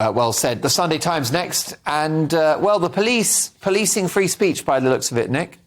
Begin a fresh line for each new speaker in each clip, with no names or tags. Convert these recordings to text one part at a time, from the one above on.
Well said. The Sunday Times next. And, well, the policing free speech by the looks of it, Nick.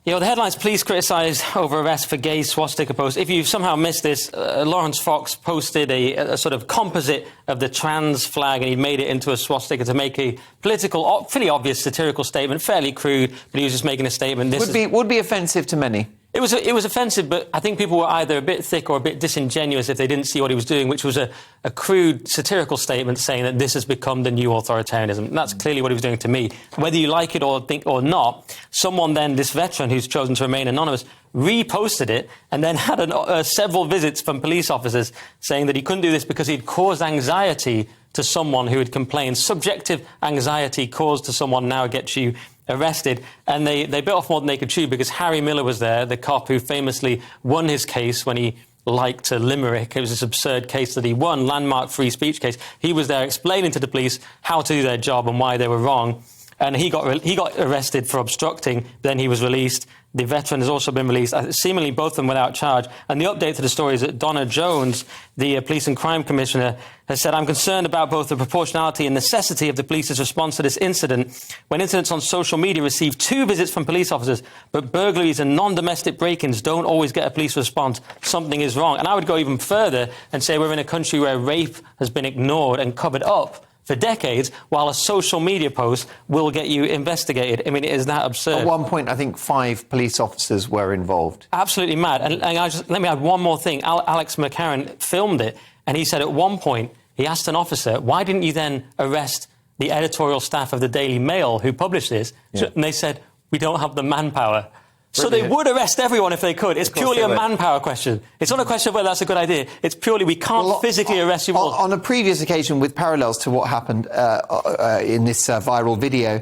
Yeah, well, the headline's police criticised over arrest for gay swastika post. If you've somehow missed this, Laurence Fox posted a sort of composite of the trans flag, and he made it into a swastika to make a political, fairly obvious satirical statement, fairly crude, but he was just making a statement. This
would be offensive to many. It
was offensive, but I think people were either a bit thick or a bit disingenuous if they didn't see what he was doing, which was a crude satirical statement saying that this has become the new authoritarianism. And that's clearly what he was doing to me. Whether you like it or not, someone then, this veteran who's chosen to remain anonymous, reposted it and then had several visits from police officers saying that he couldn't do this because he'd caused anxiety to someone who had complained. Subjective anxiety caused to someone now gets you arrested, and they bit off more than they could chew because Harry Miller was there, the cop who famously won his case when he liked a limerick. It was this absurd case that he won, landmark free speech case. He was there explaining to the police how to do their job and why they were wrong. And he got arrested for obstructing. Then he was released. The veteran has also been released, seemingly both of them without charge. And the update to the story is that Donna Jones, the Police and Crime Commissioner, has said, "I'm concerned about both the proportionality and necessity of the police's response to this incident. When incidents on social media receive 2 visits from police officers, but burglaries and non-domestic break-ins don't always get a police response, something is wrong." And I would go even further and say we're in a country where rape has been ignored and covered up for decades, while a social media post will get you investigated. I mean, it is that absurd.
At one point, I think 5 police officers were involved.
Absolutely mad. And let me add one more thing. Alex McCarran filmed it, and he said at one point, he asked an officer, why didn't you then arrest the editorial staff of the Daily Mail who published this? Yeah. And they said, we don't have the manpower. So they would arrest everyone if they could. It's purely a manpower question. It's not a question of whether that's a good idea. It's purely we can't physically arrest you all.
On a previous occasion, with parallels to what happened in this viral video,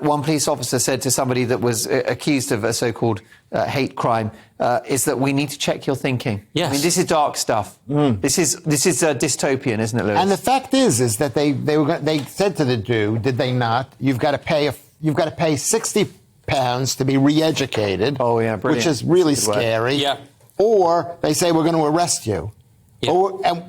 one police officer said to somebody that was accused of a so-called hate crime, is that we need to check your thinking.
Yes.
I mean, this is dark stuff. This is dystopian, isn't it, Lewis?
And the fact is that they said to the dude, did they not? You've got to pay £60 to be re-educated.
Oh, yeah, brilliant.
Which is really scary.
Yeah.
Or they say, we're going to arrest you.
Yeah.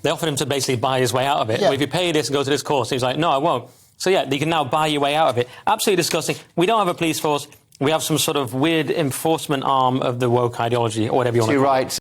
They offered him to basically buy his way out of it.
Yeah.
Well, if you pay this and go to this course, he's like, no, I won't. So, yeah, you can now buy your way out of it. Absolutely disgusting. We don't have a police force. We have some sort of weird enforcement arm of the woke ideology, or whatever you want to call it.
Right.